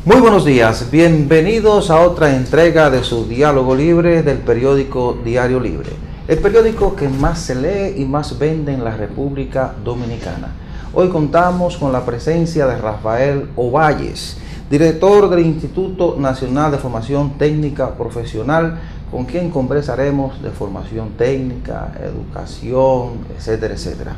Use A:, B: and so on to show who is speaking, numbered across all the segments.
A: Muy buenos días, bienvenidos a otra entrega de su Diálogo Libre del periódico Diario Libre, el periódico que más se lee y más vende en la República Dominicana. Hoy contamos con la presencia de Rafael Ovalles, director del Instituto Nacional de Formación Técnica Profesional, con quien conversaremos de formación técnica, educación, etcétera, etcétera.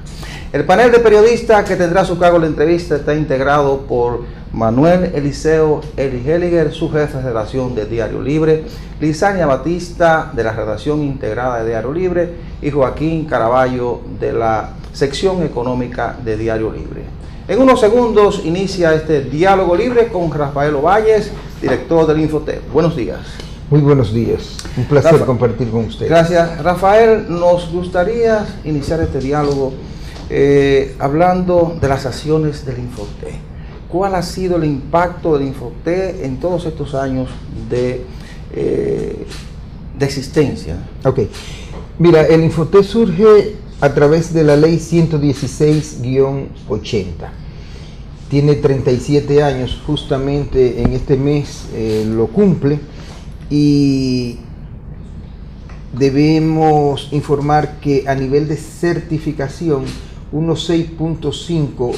A: El panel de periodistas que tendrá a su cargo la entrevista está integrado por Manuel Eliseo Eligeliger, su jefe de redacción de Diario Libre, Lizania Batista, de la redacción integrada de Diario Libre, y Joaquín Caraballo, de la sección económica de Diario Libre. En unos segundos inicia este Diálogo Libre con Rafael Ovalles, director del Infotep. Buenos días.
B: Muy buenos días, un placer compartir con usted.
A: Gracias. Rafael, nos gustaría iniciar este diálogo hablando de las acciones del Infotep. ¿Cuál ha sido el impacto del Infotep en todos estos años de existencia?
B: Ok, mira, el Infotep surge a través de la ley 116-80. Tiene 37 años, justamente en este mes lo cumple. Y debemos informar que a nivel de certificación, unos 6.5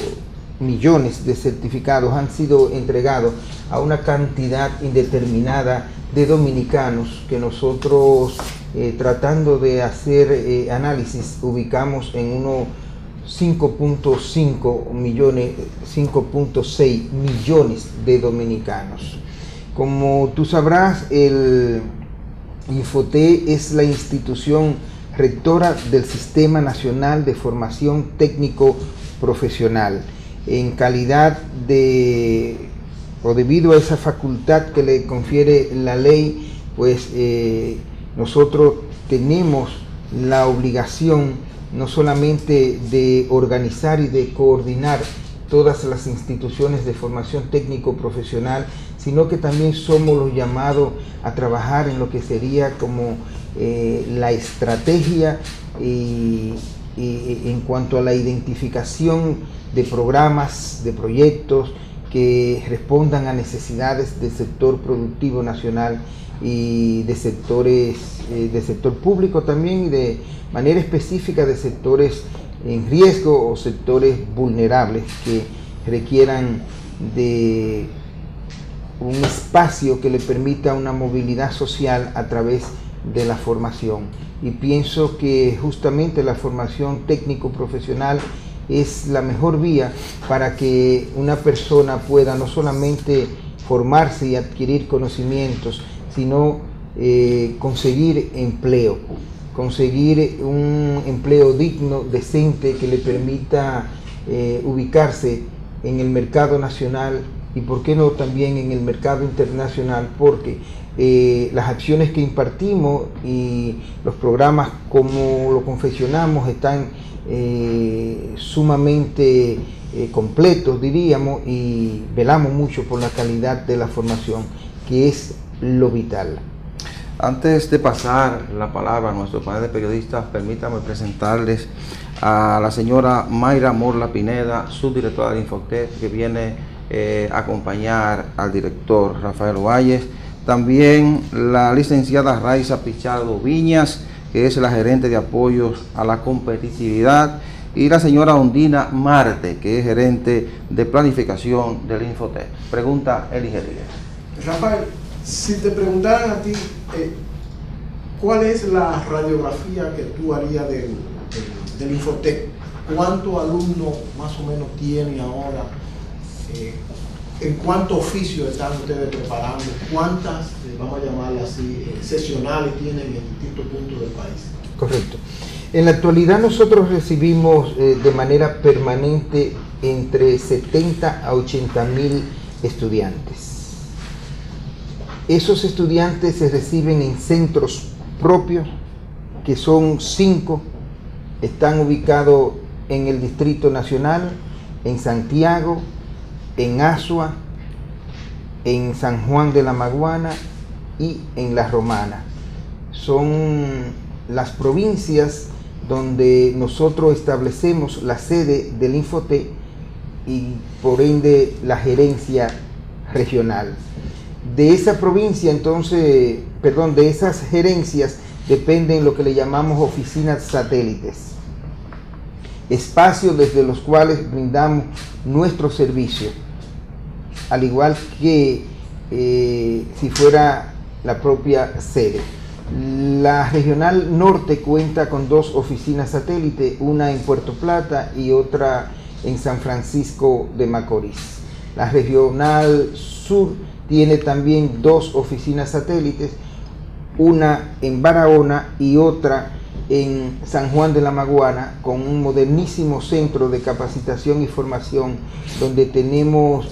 B: millones de certificados han sido entregados a una cantidad indeterminada de dominicanos que nosotros, tratando de hacer análisis, ubicamos en unos 5.5 millones, 5.6 millones de dominicanos. Como tú sabrás, el Infotep es la institución rectora del Sistema Nacional de Formación Técnico Profesional. En calidad de, o debido a esa facultad que le confiere la ley, pues nosotros tenemos la obligación no solamente de organizar y de coordinar todas las instituciones de formación técnico profesional, sino que también somos los llamados a trabajar en lo que sería como la estrategia y en cuanto a la identificación de programas, de proyectos que respondan a necesidades del sector productivo nacional y de sectores, de sector público también, y de manera específica de sectores en riesgo o sectores vulnerables que requieran de un espacio que le permita una movilidad social a través de la formación. Y pienso que justamente la formación técnico-profesional es la mejor vía para que una persona pueda no solamente formarse y adquirir conocimientos, sino conseguir empleo. Conseguir un empleo digno, decente, que le permita ubicarse en el mercado nacional y por qué no también en el mercado internacional, porque las acciones que impartimos y los programas como lo confeccionamos están sumamente completos, diríamos, y velamos mucho por la calidad de la formación, que es lo vital.
A: Antes de pasar la palabra a nuestro panel de periodistas, permítame presentarles a la señora Mayra Morla Pineda, subdirectora del Infotep, que viene a acompañar al director Rafael Ovalles. También la licenciada Raiza Pichardo Viñas, que es la gerente de apoyos a la competitividad, y la señora Ondina Marte, que es gerente de planificación del Infotep. Pregunta Eligeliger.
C: Rafael, si te preguntaran a ti, ¿cuál es la radiografía que tú harías del Infotep? ¿Cuántos alumnos más o menos tiene ahora? ¿En cuántos oficios están ustedes preparando? ¿Cuántas, vamos a llamarlas así, sesionales tienen en distintos puntos del país?
B: Correcto. En la actualidad nosotros recibimos de manera permanente entre 70 a 80 mil estudiantes. Esos estudiantes se reciben en centros propios, que son 5, están ubicados en el Distrito Nacional, en Santiago, en Asua, en San Juan de la Maguana y en La Romana. Son las provincias donde nosotros establecemos la sede del Infotep y por ende la gerencia regional. De esa provincia, entonces, perdón, de esas gerencias dependen lo que le llamamos oficinas satélites, espacios desde los cuales brindamos nuestro servicio, al igual que si fuera la propia sede. La regional norte cuenta con 2 oficinas satélite, una en Puerto Plata y otra en San Francisco de Macorís. La regional sur tiene también 2 oficinas satélites, una en Barahona y otra en San Juan de la Maguana, con un modernísimo centro de capacitación y formación donde tenemos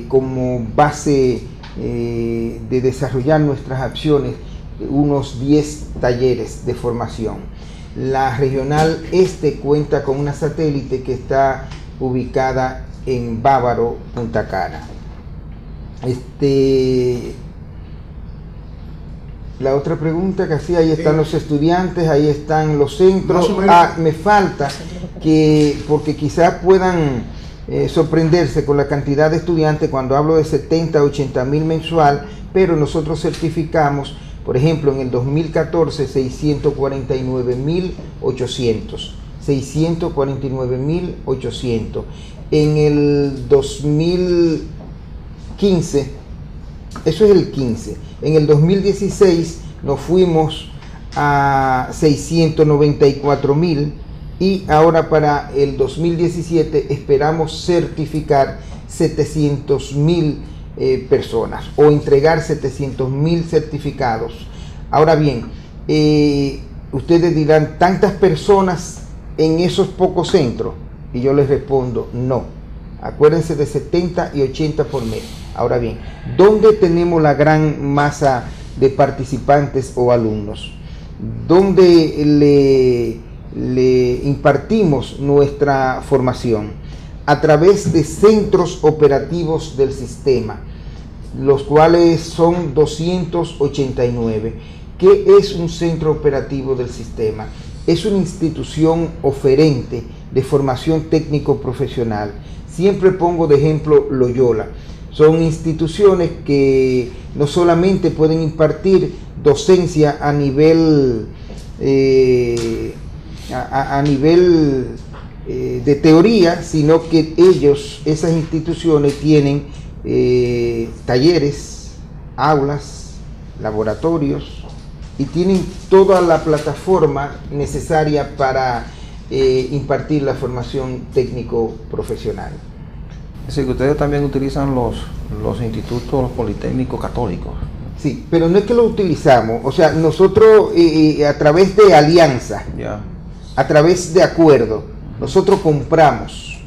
B: como base de desarrollar nuestras acciones unos 10 talleres de formación. La regional este cuenta con una satélite que está ubicada en Bávaro, Punta Cana. La otra pregunta que hacía, ahí están los estudiantes, ahí están los centros. Me falta que, porque quizás puedan sorprenderse con la cantidad de estudiantes cuando hablo de 70, 80 mil mensual, pero nosotros certificamos, por ejemplo, en el 2014, 649.800. 649.800. En el 2015, eso es el 15. En el 2016 nos fuimos a 694.000 y ahora para el 2017 esperamos certificar 700.000 personas o entregar 700.000 certificados. Ahora bien, ustedes dirán, ¿tantas personas en esos pocos centros? Y yo les respondo, no. Acuérdense de 70 y 80 por mes. Ahora bien, ¿dónde tenemos la gran masa de participantes o alumnos? ¿Dónde le impartimos nuestra formación? A través de centros operativos del sistema, los cuales son 289. ¿Qué es un centro operativo del sistema? Es una institución oferente de formación técnico-profesional. Siempre pongo de ejemplo Loyola. Son instituciones que no solamente pueden impartir docencia a nivel de teoría, sino que esas instituciones tienen talleres, aulas, laboratorios y tienen toda la plataforma necesaria para impartir la formación técnico-profesional.
A: Es decir, que ustedes también utilizan los institutos, los politécnicos católicos.
B: Sí, pero no es que lo utilizamos, o sea, nosotros a través de alianza, a través de acuerdo, nosotros compramos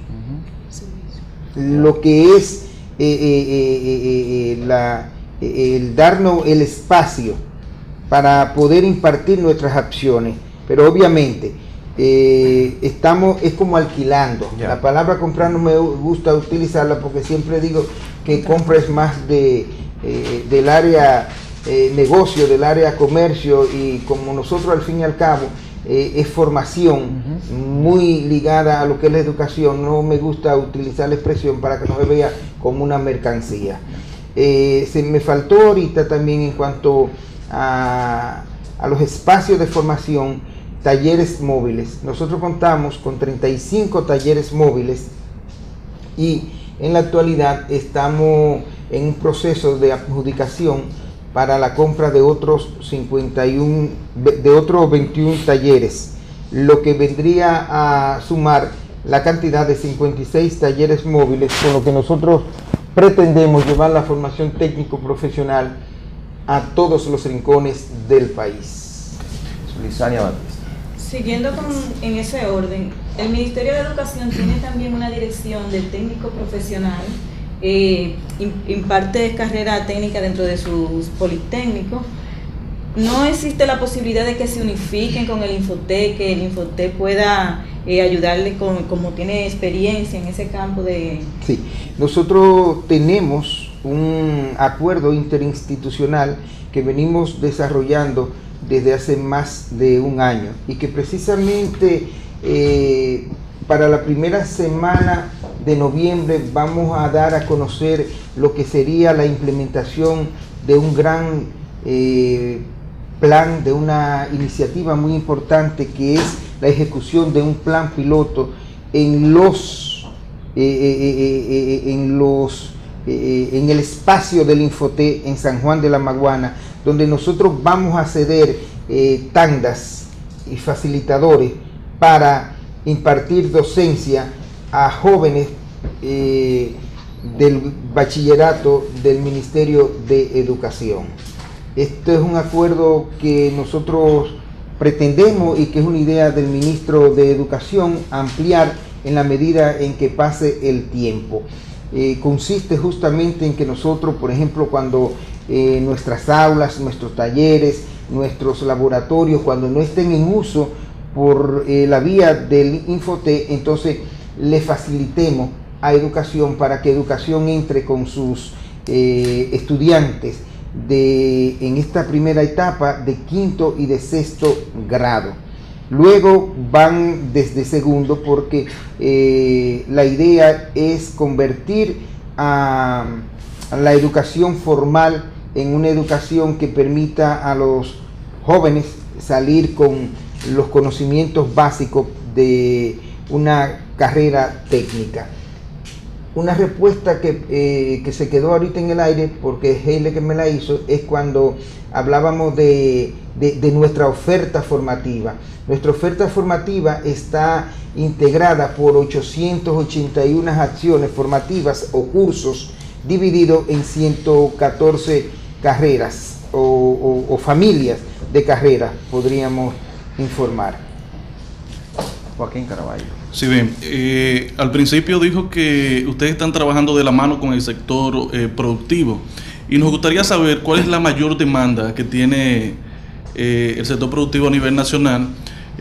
B: lo que es el darnos el espacio para poder impartir nuestras acciones, pero obviamente es como alquilando. La palabra comprar no me gusta utilizarla porque siempre digo que compra es más del área negocio, del área comercio, y como nosotros al fin y al cabo es formación muy ligada a lo que es la educación, no me gusta utilizar la expresión para que no se vea como una mercancía. Se me faltó ahorita también en cuanto a los espacios de formación, talleres móviles. Nosotros contamos con 35 talleres móviles y en la actualidad estamos en un proceso de adjudicación para la compra de otros 21 talleres, lo que vendría a sumar la cantidad de 56 talleres móviles, con lo que nosotros pretendemos llevar la formación técnico-profesional a todos los rincones del país.
A: Lisania Batista.
D: Siguiendo en ese orden, el Ministerio de Educación tiene también una dirección de técnico profesional, imparte carrera técnica dentro de sus politécnicos. ¿No existe la posibilidad de que se unifiquen con el Infotec, que el Infotec pueda ayudarle como tiene experiencia en ese campo de...?
B: Sí, nosotros tenemos un acuerdo interinstitucional que venimos desarrollando desde hace más de un año y que precisamente para la primera semana de noviembre vamos a dar a conocer lo que sería la implementación de un gran plan, de una iniciativa muy importante, que es la ejecución de un plan piloto en el espacio del Infotep en San Juan de la Maguana, donde nosotros vamos a ceder tandas y facilitadores para impartir docencia a jóvenes del bachillerato del Ministerio de Educación. Esto es un acuerdo que nosotros pretendemos, y que es una idea del ministro de Educación, ampliar en la medida en que pase el tiempo. Consiste justamente en que nosotros, por ejemplo, cuando nuestras aulas, nuestros talleres, nuestros laboratorios, cuando no estén en uso por la vía del Infotep, entonces le facilitemos a Educación para que Educación entre con sus estudiantes en esta primera etapa de quinto y de sexto grado. Luego van desde segundo, porque la idea es convertir a la educación formal en una educación que permita a los jóvenes salir con los conocimientos básicos de una carrera técnica. Una respuesta que se quedó ahorita en el aire, porque es Heile que me la hizo, es cuando hablábamos de nuestra oferta formativa. Nuestra oferta formativa está integrada por 881 acciones formativas o cursos, divididos en 114 carreras o familias de carreras, podríamos informar.
A: Joaquín Caraballo.
E: Sí, bien. Al principio dijo que ustedes están trabajando de la mano con el sector productivo, y nos gustaría saber cuál es la mayor demanda que tiene el sector productivo a nivel nacional,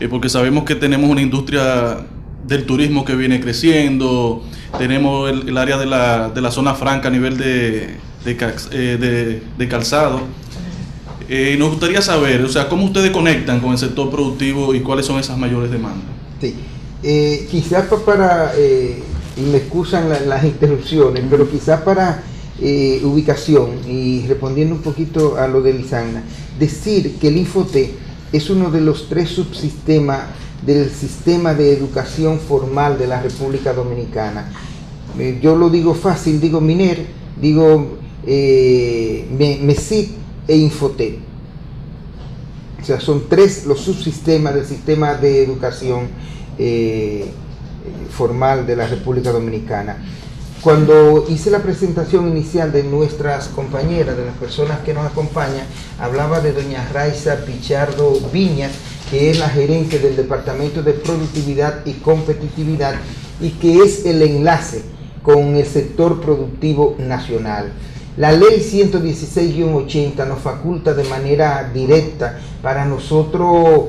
E: porque sabemos que tenemos una industria del turismo que viene creciendo, tenemos el área de la zona franca a nivel de calzado. Nos gustaría saber, o sea, cómo ustedes conectan con el sector productivo y cuáles son esas mayores demandas.
B: Sí. Quizás y me excusan las interrupciones, pero quizás para ubicación, y respondiendo un poquito a lo de Lisagna, decir que el Infotep es uno de los 3 subsistemas del sistema de educación formal de la República Dominicana. Yo lo digo fácil, digo MINER, digo MESID e Infotep. O sea, son 3 los subsistemas del sistema de educación formal de la República Dominicana. Cuando hice la presentación inicial de nuestras compañeras, de las personas que nos acompañan, hablaba de doña Raiza Pichardo Viñas, que es la gerente del Departamento de Productividad y Competitividad, y que es el enlace con el sector productivo nacional. La ley 116-80 nos faculta de manera directa para nosotros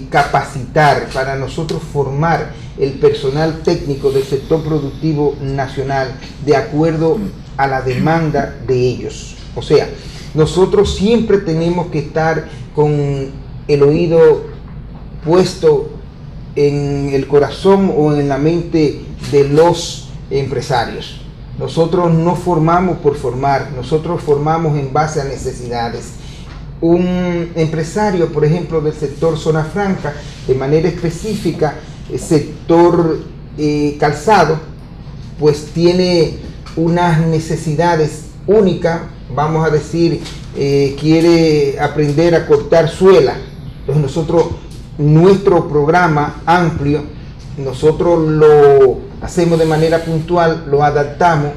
B: capacitar, para nosotros formar el personal técnico del sector productivo nacional de acuerdo a la demanda de ellos. O sea, nosotros siempre tenemos que estar con el oído puesto en el corazón o en la mente de los empresarios. Nosotros no formamos por formar, nosotros formamos en base a necesidades. Un empresario, por ejemplo, del sector zona franca, de manera específica, sector calzado, pues tiene unas necesidades únicas. Vamos a decir, quiere aprender a cortar suela. Entonces nosotros, nuestro programa amplio, nosotros lo hacemos de manera puntual, lo adaptamos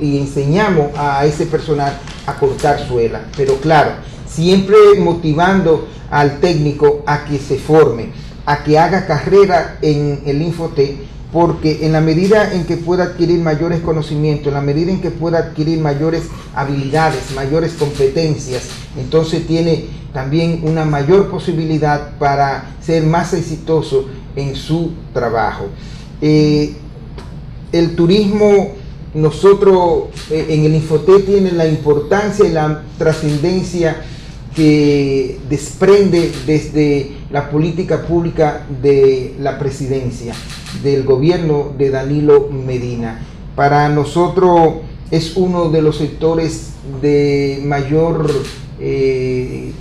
B: y enseñamos a ese personal a cortar suela. Pero claro, siempre motivando al técnico a que se forme, a que haga carrera en el Infotep, porque en la medida en que pueda adquirir mayores conocimientos, en la medida en que pueda adquirir mayores habilidades, mayores competencias, entonces tiene también una mayor posibilidad para ser más exitoso en su trabajo. El turismo, nosotros en el Infotep tiene la importancia y la trascendencia que desprende desde la política pública de la presidencia, del gobierno de Danilo Medina. Para nosotros es uno de los sectores de mayor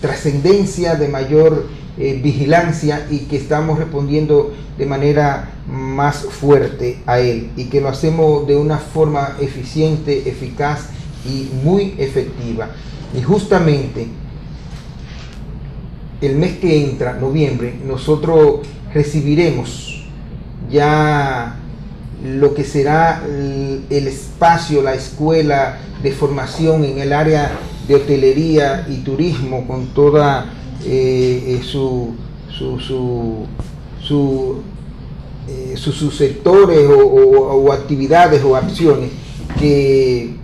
B: trascendencia, de mayor vigilancia, y que estamos respondiendo de manera más fuerte a él, y que lo hacemos de una forma eficiente, eficaz y muy efectiva. Y justamente el mes que entra, noviembre, nosotros recibiremos ya lo que será el espacio, la escuela de formación en el área de hotelería y turismo, con toda sus sectores o actividades o acciones que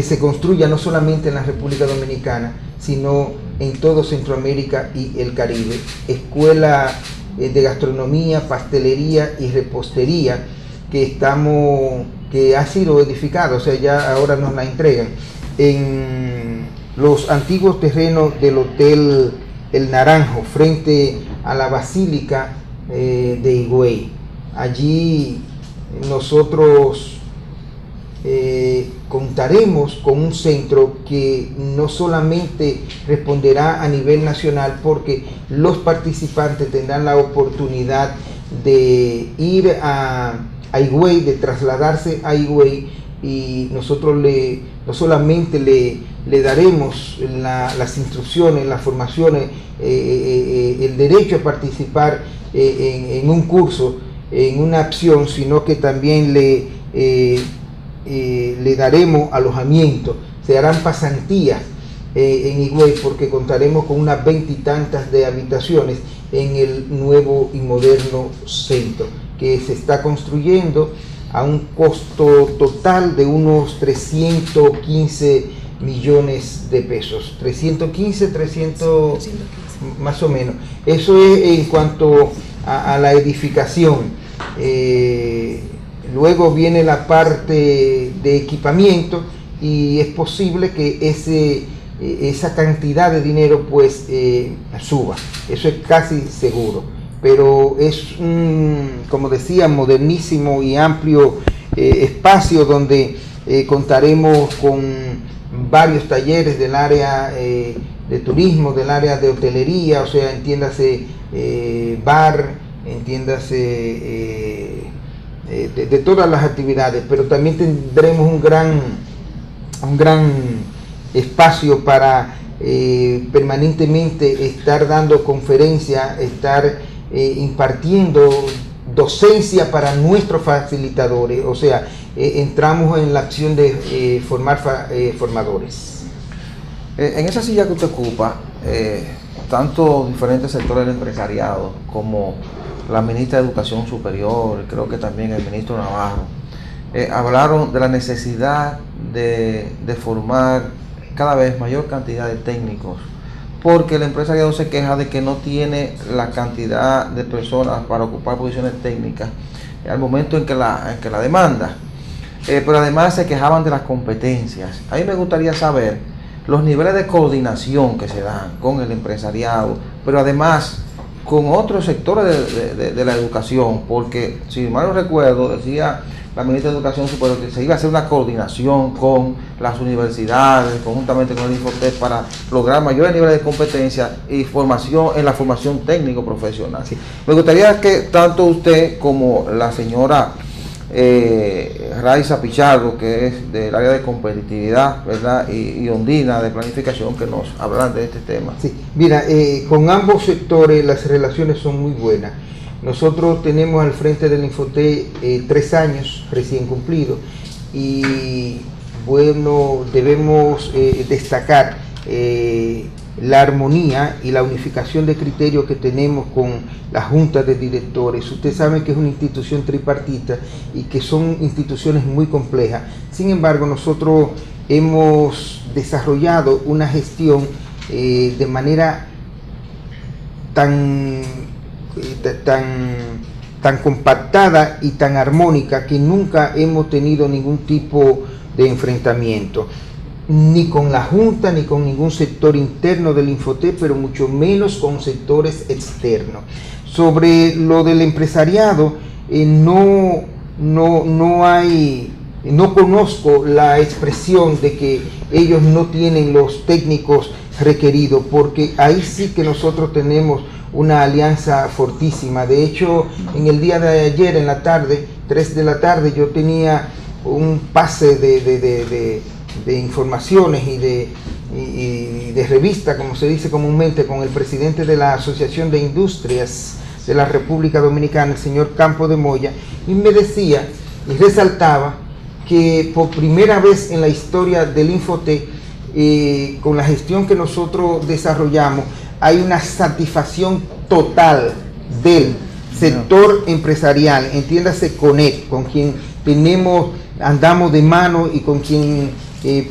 B: se construya no solamente en la República Dominicana, sino en todo Centroamérica y el Caribe. Escuela de gastronomía, pastelería y repostería que ha sido edificada, o sea, ya ahora nos la entregan en los antiguos terrenos del Hotel El Naranjo, frente a la Basílica de Higüey. Allí nosotros contaremos con un centro que no solamente responderá a nivel nacional, porque los participantes tendrán la oportunidad de ir a Higüey, de trasladarse a Higüey, y nosotros no solamente le daremos las instrucciones, las formaciones, el derecho a participar en un curso, en una acción, sino que también le daremos alojamiento. Se harán pasantías en Higüey, porque contaremos con unas 20 y tantas de habitaciones en el nuevo y moderno centro, que se está construyendo a un costo total de unos 315 millones de pesos. 315 más o menos. Eso es en cuanto a la edificación. Luego viene la parte de equipamiento, y es posible que esa cantidad de dinero pues suba. Eso es casi seguro. Pero es como decía, modernísimo y amplio espacio donde contaremos con varios talleres del área de turismo, del área de hotelería, o sea, entiéndase bar, entiéndase de todas las actividades, pero también tendremos un gran espacio para permanentemente estar dando conferencias, estar impartiendo docencia para nuestros facilitadores, o sea, entramos en la acción de formar formadores.
A: En esa silla que usted ocupa, tanto diferentes sectores del empresariado como la ministra de Educación Superior, creo que también el ministro Navarro, hablaron de la necesidad de formar cada vez mayor cantidad de técnicos, porque el empresariado se queja de que no tiene la cantidad de personas para ocupar posiciones técnicas al momento en que la demanda. Pero además se quejaban de las competencias. A mí me gustaría saber los niveles de coordinación que se dan con el empresariado, pero además con otros sectores de la educación, porque si mal no recuerdo, decía la ministra de Educación Superior que se iba a hacer una coordinación con las universidades, conjuntamente con el Infotec, para lograr mayores niveles de competencia y formación en la formación técnico profesional. Sí. Me gustaría que tanto usted como la señora Raiza Pichardo, que es del área de competitividad, ¿verdad? Y Ondina de planificación, que nos hablan de este tema.
B: Sí, mira, con ambos sectores las relaciones son muy buenas. Nosotros tenemos al frente del Infotec 3 años recién cumplidos, y bueno, debemos destacar la armonía y la unificación de criterios que tenemos con la Junta de Directores. Ustedes saben que es una institución tripartita y que son instituciones muy complejas. Sin embargo, nosotros hemos desarrollado una gestión de manera tan compactada y tan armónica que nunca hemos tenido ningún tipo de enfrentamiento. ni con la Junta, ni con ningún sector interno del Infotep, pero mucho menos con sectores externos. Sobre lo del empresariado, no conozco la expresión de que ellos no tienen los técnicos requeridos, porque ahí sí que nosotros tenemos una alianza fortísima. De hecho, en el día de ayer, en la tarde, 3 de la tarde, yo tenía un pase de informaciones y de revista, como se dice comúnmente, con el presidente de la Asociación de Industrias de la República Dominicana, el señor Campo de Moya, y me decía y resaltaba que por primera vez en la historia del Infotep, con la gestión que nosotros desarrollamos, hay una satisfacción total del sector empresarial, entiéndase CONEC, con quien andamos de mano y con quien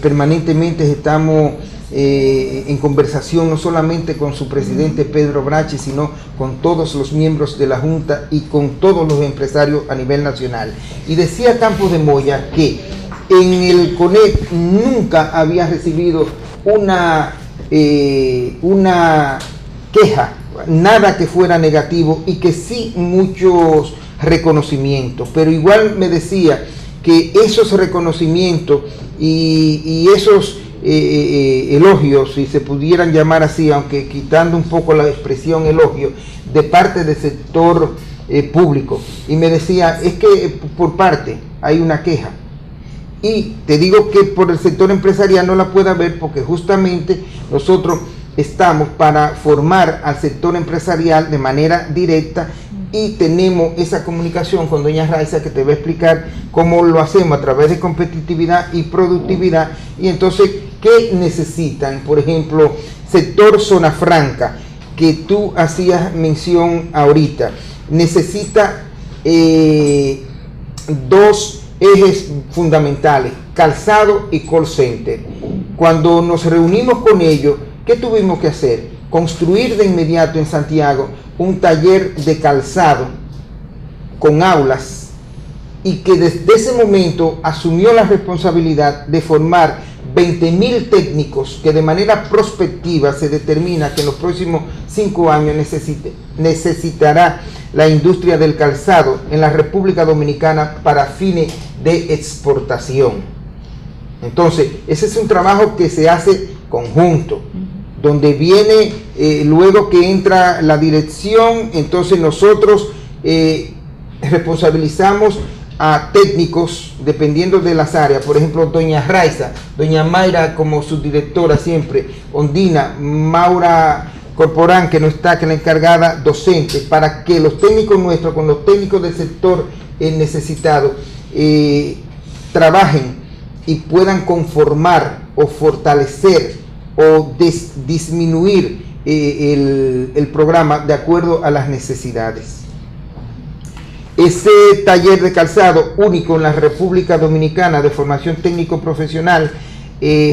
B: permanentemente estamos en conversación, no solamente con su presidente Pedro Brache, sino con todos los miembros de la Junta y con todos los empresarios a nivel nacional. Y decía Campos de Moya que en el CONEC nunca había recibido una queja, nada que fuera negativo, y que sí muchos reconocimientos, pero igual me decía que esos reconocimientos y esos elogios, si se pudieran llamar así, aunque quitando un poco la expresión elogio, de parte del sector público, y me decía, es que por parte hay una queja, y te digo que por el sector empresarial no la puede haber, porque justamente nosotros estamos para formar al sector empresarial de manera directa, y tenemos esa comunicación con doña Raiza, que te va a explicar cómo lo hacemos a través de competitividad y productividad. Y entonces, ¿qué necesitan? Por ejemplo, sector zona franca, que tú hacías mención ahorita, necesita 2 ejes fundamentales: calzado y call center. Cuando nos reunimos con ellos, ¿qué tuvimos que hacer? Construir de inmediato en Santiago un taller de calzado con aulas, y que desde ese momento asumió la responsabilidad de formar 20.000 técnicos, que de manera prospectiva se determina que en los próximos 5 años necesitará la industria del calzado en la República Dominicana para fines de exportación. Entonces, ese es un trabajo que se hace conjunto, donde viene luego que entra la dirección. Entonces nosotros responsabilizamos a técnicos dependiendo de las áreas. Por ejemplo, doña Raiza, doña Mayra como subdirectora siempre, Ondina, Maura Corporán, que no está, que es la encargada docente, para que los técnicos nuestros con los técnicos del sector necesitado trabajen y puedan conformar o fortalecer o disminuir el programa de acuerdo a las necesidades. Ese taller de calzado único en la República Dominicana de formación técnico-profesional,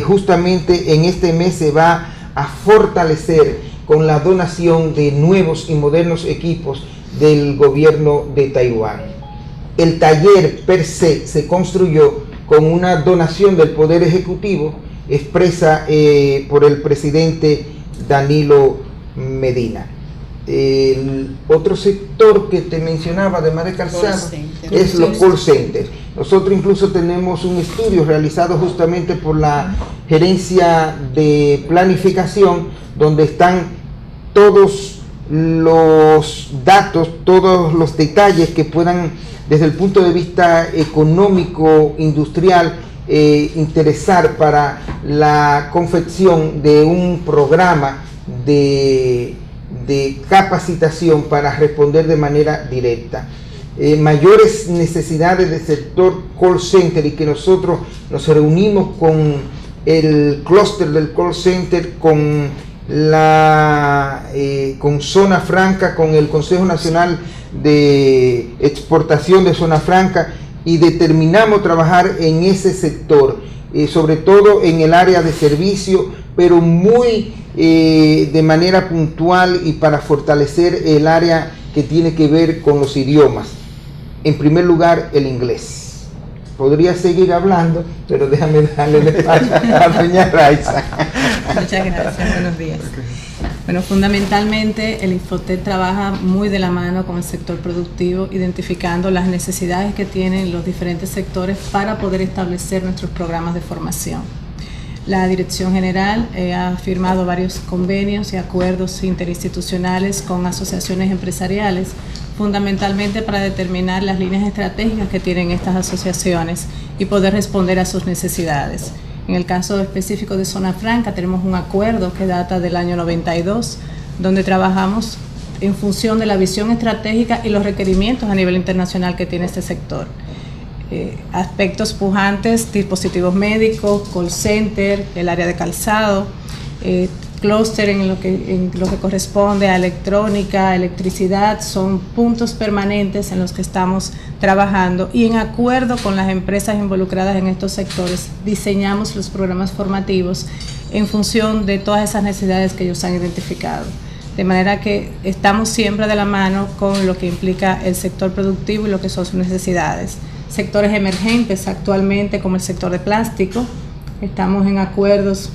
B: justamente en este mes se va a fortalecer con la donación de nuevos y modernos equipos del gobierno de Taiwán. El taller per se construyó con una donación del Poder Ejecutivo expresa por el presidente Danilo Medina. El otro sector que te mencionaba, además de calzado, es los call centers. Nosotros incluso tenemos un estudio realizado justamente por la gerencia de planificación, donde están todos los datos, todos los detalles que puedan, desde el punto de vista económico, industrial, interesar para la confección de un programa de capacitación para responder de manera directa. Mayores necesidades del sector call center, y que nosotros nos reunimos con el clúster del call center, con Zona Franca, con el Consejo Nacional de Exportación de Zona Franca, y determinamos trabajar en ese sector, sobre todo en el área de servicio, pero muy de manera puntual y para fortalecer el área que tiene que ver con los idiomas. En primer lugar, el inglés. Podría seguir hablando, pero déjame darle el espacio a doña Raiza.
F: Muchas gracias, buenos días. Bueno, fundamentalmente el Infotec trabaja muy de la mano con el sector productivo, identificando las necesidades que tienen los diferentes sectores para poder establecer nuestros programas de formación. La Dirección General ha firmado varios convenios y acuerdos interinstitucionales con asociaciones empresariales, fundamentalmente para determinar las líneas estratégicas que tienen estas asociaciones y poder responder a sus necesidades. En el caso específico de Zona Franca tenemos un acuerdo que data del año 92, donde trabajamos en función de la visión estratégica y los requerimientos a nivel internacional que tiene este sector. Aspectos pujantes, dispositivos médicos, call center, el área de calzado, clúster en lo que corresponde a electrónica, electricidad, son puntos permanentes en los que estamos trabajando, y en acuerdo con las empresas involucradas en estos sectores diseñamos los programas formativos en función de todas esas necesidades que ellos han identificado. De manera que estamos siempre de la mano con lo que implica el sector productivo y lo que son sus necesidades. Sectores emergentes actualmente como el sector de plástico, estamos en acuerdos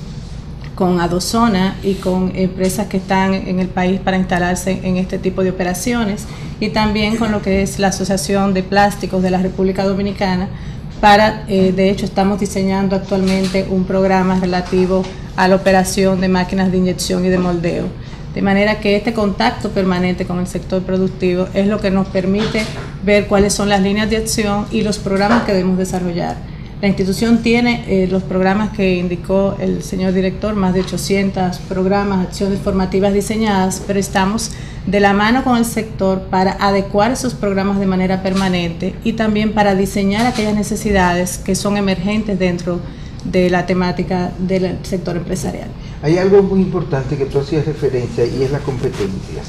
F: con Adozona y con empresas que están en el país para instalarse en este tipo de operaciones, y también con lo que es la Asociación de Plásticos de la República Dominicana. De hecho, estamos diseñando actualmente un programa relativo a la operación de máquinas de inyección y de moldeo. De manera que este contacto permanente con el sector productivo es lo que nos permite ver cuáles son las líneas de acción y los programas que debemos desarrollar. La institución tiene los programas que indicó el señor director, más de 800 programas, acciones formativas diseñadas, pero estamos de la mano con el sector para adecuar esos programas de manera permanente y también para diseñar aquellas necesidades que son emergentes dentro de la temática del sector empresarial.
B: Hay algo muy importante que tú hacías referencia y es las competencias.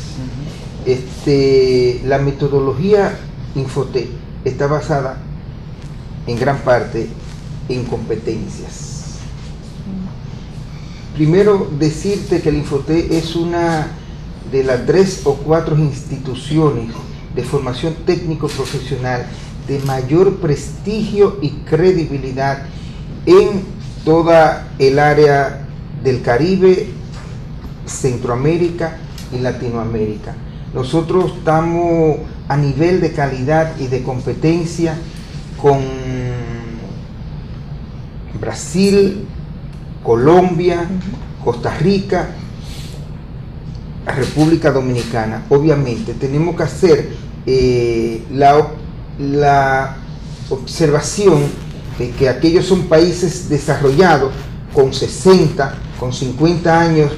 B: La metodología Infotec está basada en gran parte en competencias. Primero, decirte que el Infotec es una de las 3 o 4 instituciones de formación técnico-profesional de mayor prestigio y credibilidad en toda el área del Caribe, Centroamérica y Latinoamérica. Nosotros estamos a nivel de calidad y de competencia con Brasil, Colombia, Costa Rica, República Dominicana. Obviamente tenemos que hacer la observación de que aquellos son países desarrollados con 60, con 50 años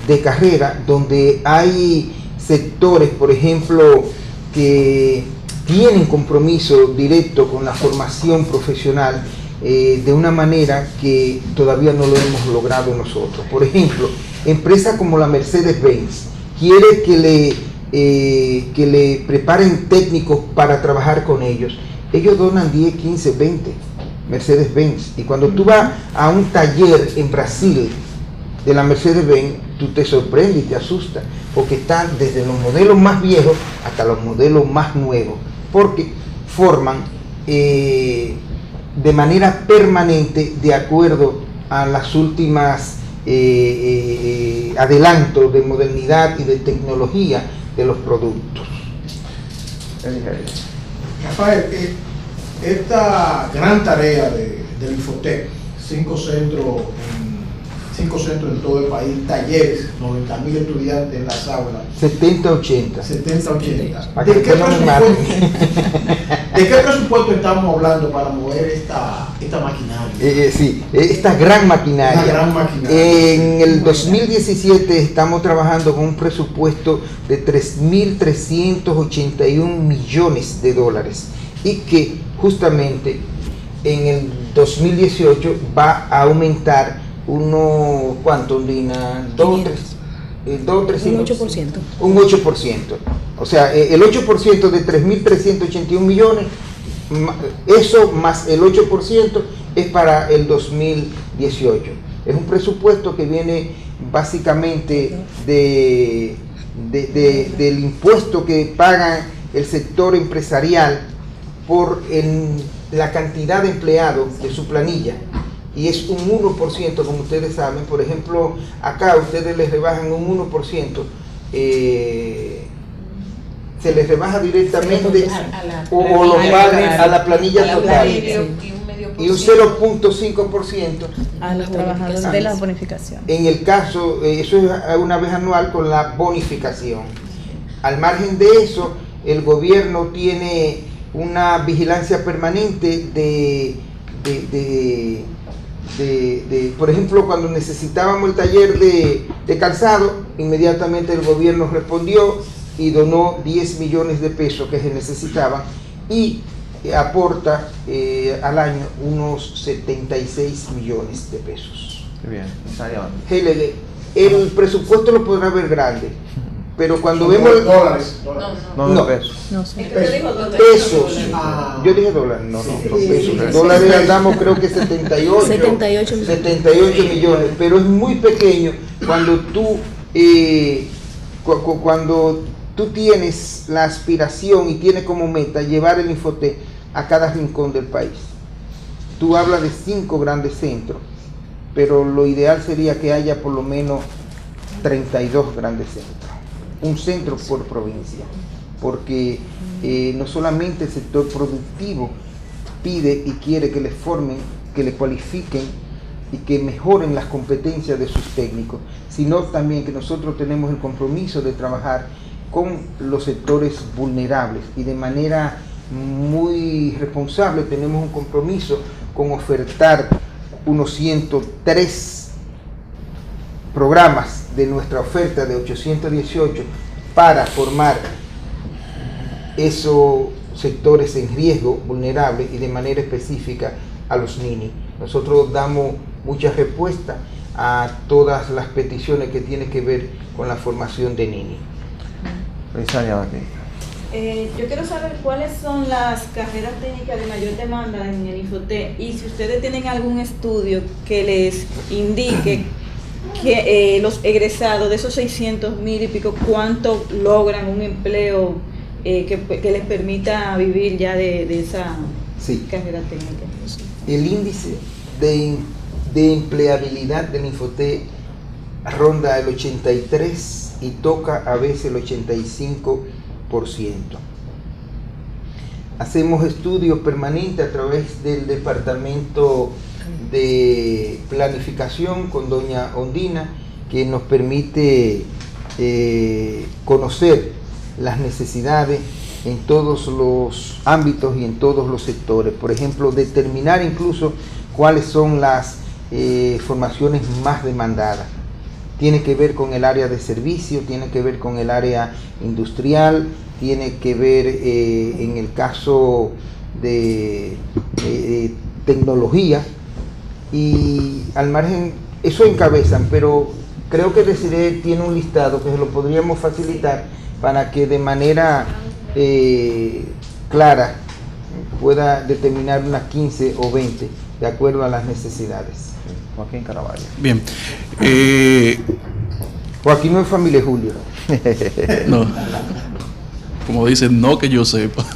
B: de carrera, donde hay sectores, por ejemplo, que tienen compromiso directo con la formación profesional de una manera que todavía no lo hemos logrado nosotros. Por ejemplo, empresas como la Mercedes-Benz quiere que le preparen técnicos para trabajar con ellos. Ellos donan 10, 15, 20 Mercedes-Benz, y cuando tú vas a un taller en Brasil de la Mercedes-Benz, tú te sorprendes y te asustas, porque están desde los modelos más viejos hasta los modelos más nuevos, porque forman de manera permanente de acuerdo a las últimas adelantos de modernidad y de tecnología de los productos.
C: Rafael, esta gran tarea del Infotec, 5 centros en todo el país, talleres, 90.000 estudiantes en las aulas.
B: 70-80.
C: ¿De qué presupuesto estamos hablando para mover esta maquinaria?
B: Sí, esta gran maquinaria. En el 2017 estamos trabajando con un presupuesto de 3.381 millones de dólares, y que justamente en el 2018 va a aumentar ¿cuánto, Lina? Un 8%. Un 8%. O sea, el 8% de 3.381 millones, eso más el 8% es para el 2018. Es un presupuesto que viene básicamente del impuesto que paga el sector empresarial por el la cantidad de empleados de su planilla, y es un 1%, como ustedes saben. Por ejemplo, acá ustedes les rebajan un 1%, se les rebaja directamente o lo pagan a la planilla total, y un 0.5%
F: a los trabajadores de la bonificación.
B: en el caso, eso es una vez anual con la bonificación. Al margen de eso, el gobierno tiene una vigilancia permanente por ejemplo, cuando necesitábamos el taller de calzado, inmediatamente el gobierno respondió y donó 10 millones de pesos que se necesitaban, y aporta al año unos 76 millones de pesos.
A: Bien,
B: el presupuesto lo podrá ver grande, pero cuando
C: Son
B: vemos
C: dólares.
B: no,
A: pesos.
F: No sé.
B: pesos, yo dije dólares, no, son pesos. Dólares andamos creo que 78 millones, pero es muy pequeño cuando tú tienes la aspiración y tienes como meta llevar el Infotec a cada rincón del país. Tú hablas de 5 grandes centros, pero lo ideal sería que haya por lo menos 32 grandes centros, un centro por provincia, porque no solamente el sector productivo pide y quiere que les formen, que les cualifiquen y que mejoren las competencias de sus técnicos, sino también que nosotros tenemos el compromiso de trabajar con los sectores vulnerables, y de manera muy responsable tenemos un compromiso con ofertar unos 103 programas de nuestra oferta de 818 para formar esos sectores en riesgo, vulnerables, y de manera específica a los NINI. Nosotros damos mucha respuesta a todas las peticiones que tienen que ver con la formación de NINI.
D: Yo quiero saber cuáles son las carreras técnicas de mayor demanda en el Infotec, y si ustedes tienen algún estudio que les indique que los egresados de esos 600,000 y pico, cuánto logran un empleo que les permita vivir ya de esa carrera técnica.
B: El índice de empleabilidad del Infotec ronda el 83% y toca a veces el 85%. Hacemos estudios permanentes a través del departamento de planificación con doña Ondina, que nos permite conocer las necesidades en todos los ámbitos y en todos los sectores. Por ejemplo, determinar incluso cuáles son las formaciones más demandadas. Tiene que ver con el área de servicio, tiene que ver con el área industrial, tiene que ver en el caso de tecnología, y al margen, eso encabezan, pero creo que Desiree tiene un listado que se lo podríamos facilitar para que de manera clara pueda determinar unas 15 o 20 de acuerdo a las necesidades.
A: Joaquín Caraballo.
E: Bien.
B: Joaquín no es familia Julio.
E: No. Como dicen, no que yo sepa.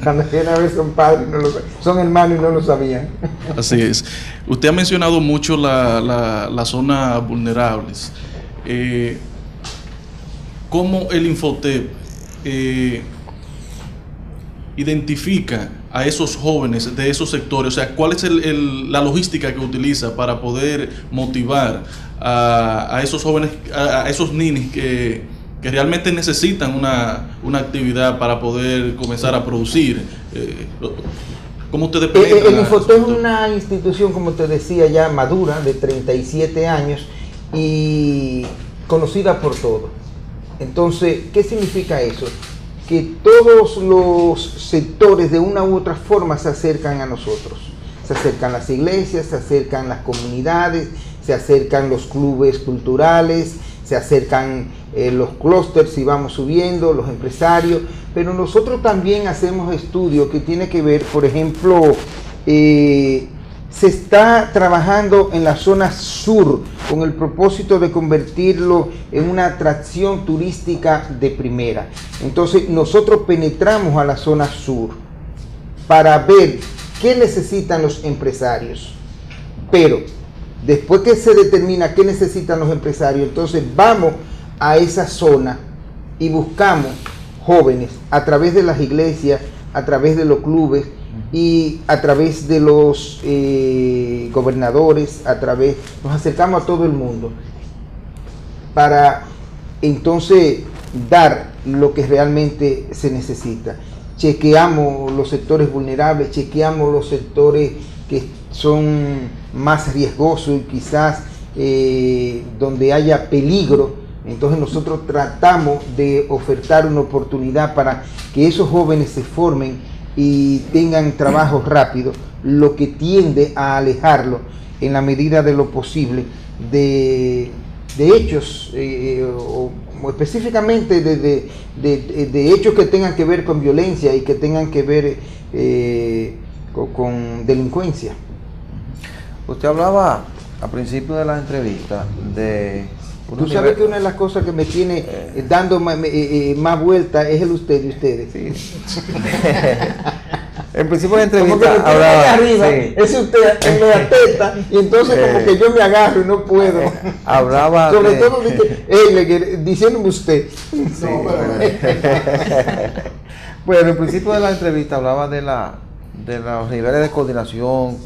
B: Cuando vienen a ver son padres, son hermanos y no lo sabían.
E: Así es. Usted ha mencionado mucho las zonas vulnerables. ¿Cómo el Infotec identifica a esos jóvenes de esos sectores? O sea, ¿cuál es la logística que utiliza para poder motivar a esos jóvenes, a esos ninis que realmente necesitan una actividad para poder comenzar a producir? ¿Cómo ustedes penetran?
B: El Infotec es una institución, como te decía, ya madura, de 37 años y conocida por todos. Entonces, ¿qué significa eso? Que todos los sectores de una u otra forma se acercan a nosotros. Se acercan las iglesias, se acercan las comunidades, se acercan los clubes culturales, se acercan los clústeres, si vamos subiendo, los empresarios, pero nosotros también hacemos estudios que tienen que ver, por ejemplo, se está trabajando en la zona sur con el propósito de convertirlo en una atracción turística de primera. Entonces nosotros penetramos a la zona sur para ver qué necesitan los empresarios. Pero después que se determina qué necesitan los empresarios, entonces vamos a esa zona y buscamos jóvenes a través de las iglesias, a través de los clubes y a través de los gobernadores, nos acercamos a todo el mundo para entonces dar lo que realmente se necesita. Chequeamos los sectores vulnerables, chequeamos los sectores que son más riesgosos y quizás donde haya peligro. Entonces nosotros tratamos de ofertar una oportunidad para que esos jóvenes se formen y tengan trabajo rápido, lo que tiende a alejarlo en la medida de lo posible de hechos o específicamente de hechos que tengan que ver con violencia y que tengan que ver con delincuencia.
A: Usted hablaba al principio de la entrevista de...
B: Tú sabes que una de las cosas que me tiene dando más vuelta es el usted y ustedes.
A: Sí. En principio de la entrevista hablaba...
B: arriba, sí. Es usted en la teta y entonces como que yo me agarro y no puedo.
A: Hablaba
B: sobre todo diciéndome usted.
A: Sí, bueno, en principio de la entrevista hablaba de los niveles de coordinación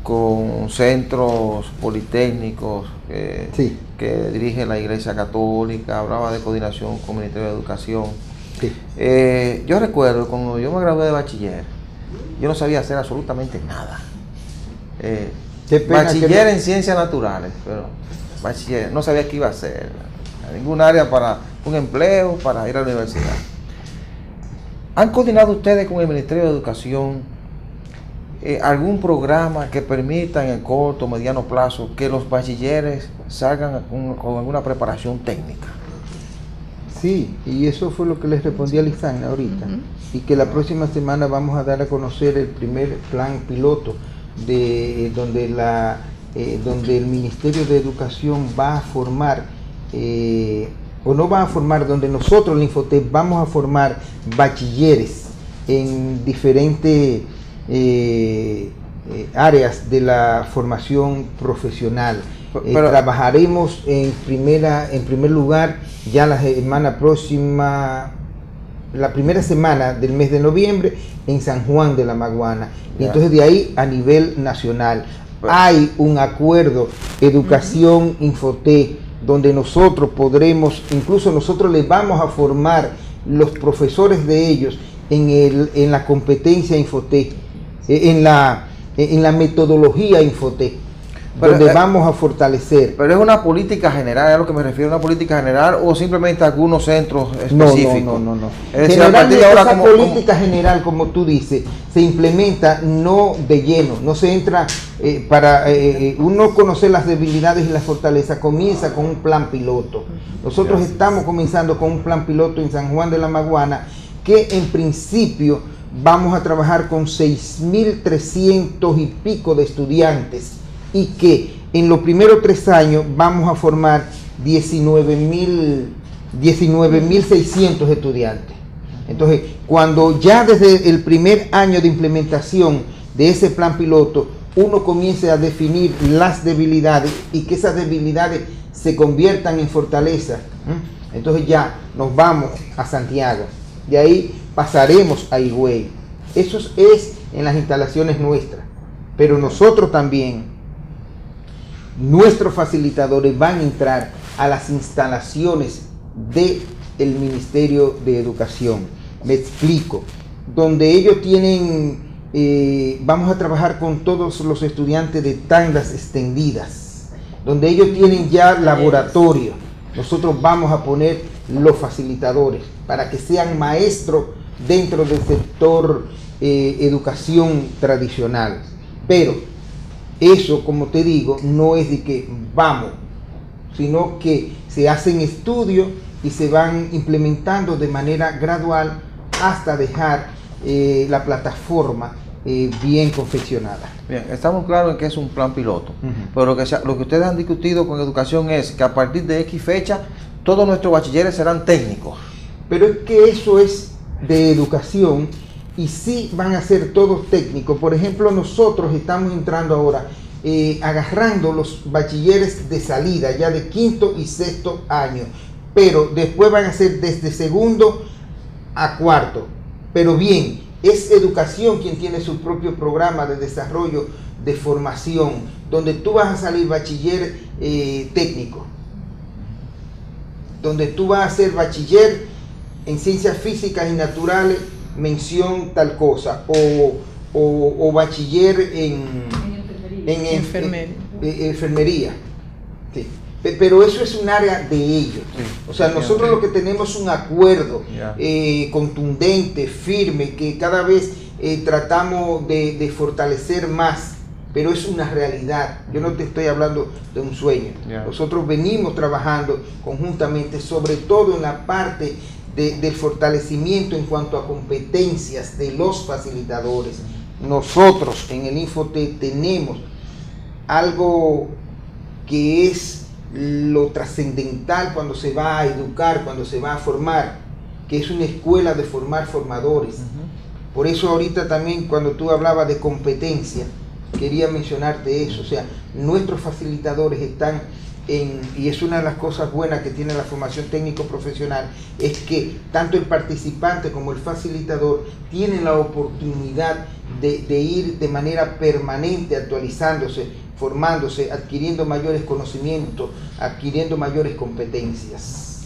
A: con centros politécnicos
B: sí,
A: que dirige la Iglesia Católica, hablaba de coordinación con el Ministerio de Educación.
B: Sí.
A: Yo recuerdo cuando yo me gradué de bachiller, yo no sabía hacer absolutamente nada. Bachiller en ciencias naturales, pero bachiller, no sabía qué iba a hacer, ningún área para un empleo, para ir a la universidad. ¿Han coordinado ustedes con el Ministerio de Educación algún programa que permita en el corto o mediano plazo que los bachilleres salgan con alguna preparación técnica?
B: Sí, y eso fue lo que les respondí a Lizana ahorita, y que la próxima semana vamos a dar a conocer el primer plan piloto donde el Ministerio de Educación va a formar, o no va a formar, donde nosotros, el Infotep, vamos a formar bachilleres en diferentes áreas de la formación profesional. Trabajaremos en primer lugar ya la semana próxima, la primera semana del mes de noviembre en San Juan de la Maguana, y entonces de ahí a nivel nacional. Hay un acuerdo Educación Infotep donde nosotros podremos, incluso nosotros les vamos a formar los profesores de ellos en la competencia Infotep, en la metodología Infotep, donde vamos a fortalecer.
A: Pero es una política general, a lo que me refiero, una política general o simplemente algunos centros específicos.
B: No.
A: Es decir, a partir de ahora,
B: esa política general, como tú dices, se implementa no de lleno, no se entra para uno conocer las debilidades y las fortalezas, comienza con un plan piloto. Nosotros estamos comenzando con un plan piloto en San Juan de la Maguana, que en principio vamos a trabajar con 6.300 y pico de estudiantes, y que en los primeros 3 años vamos a formar 19.600 estudiantes. Entonces, cuando ya desde el primer año de implementación de ese plan piloto, uno comience a definir las debilidades y que esas debilidades se conviertan en fortaleza, entonces ya nos vamos a Santiago. De ahí pasaremos a Higüey. Eso es en las instalaciones nuestras. Pero nosotros también, nuestros facilitadores van a entrar a las instalaciones del Ministerio de Educación. Me explico. Donde ellos tienen, vamos a trabajar con todos los estudiantes de tandas extendidas. Donde ellos tienen ya laboratorio. Nosotros vamos a poner los facilitadores para que sean maestros dentro del sector educación tradicional. Pero eso, como te digo, no es de que vamos, sino que se hacen estudios y se van implementando de manera gradual hasta dejar la plataforma bien confeccionada.
A: Bien, estamos claros en que es un plan piloto, pero lo que ustedes han discutido con educación es que a partir de X fecha todos nuestros bachilleres serán técnicos.
B: Pero es que eso es de educación, y sí van a ser todos técnicos. Por ejemplo, nosotros estamos entrando ahora, agarrando los bachilleres de salida, ya de quinto y sexto año, pero después van a ser desde segundo a cuarto. Pero bien, es educación quien tiene su propio programa de desarrollo de formación, donde tú vas a salir bachiller técnico, donde tú vas a ser bachiller en ciencias físicas y naturales, mención tal cosa, o bachiller en enfermería. Sí. Pero eso es un área de ellos. O sea, nosotros lo que tenemos es un acuerdo contundente, firme, que cada vez tratamos de fortalecer más, pero es una realidad. Yo no te estoy hablando de un sueño. Nosotros venimos trabajando conjuntamente, sobre todo en la parte del fortalecimiento en cuanto a competencias de los facilitadores. Nosotros en el Infotec tenemos algo que es lo trascendental cuando se va a educar, cuando se va a formar, que es una escuela de formar formadores. Por eso ahorita también cuando tú hablabas de competencia, quería mencionarte eso. O sea, nuestros facilitadores están y es una de las cosas buenas que tiene la formación técnico profesional, es que tanto el participante como el facilitador tienen la oportunidad de ir de manera permanente actualizándose, formándose, adquiriendo mayores conocimientos, adquiriendo mayores competencias.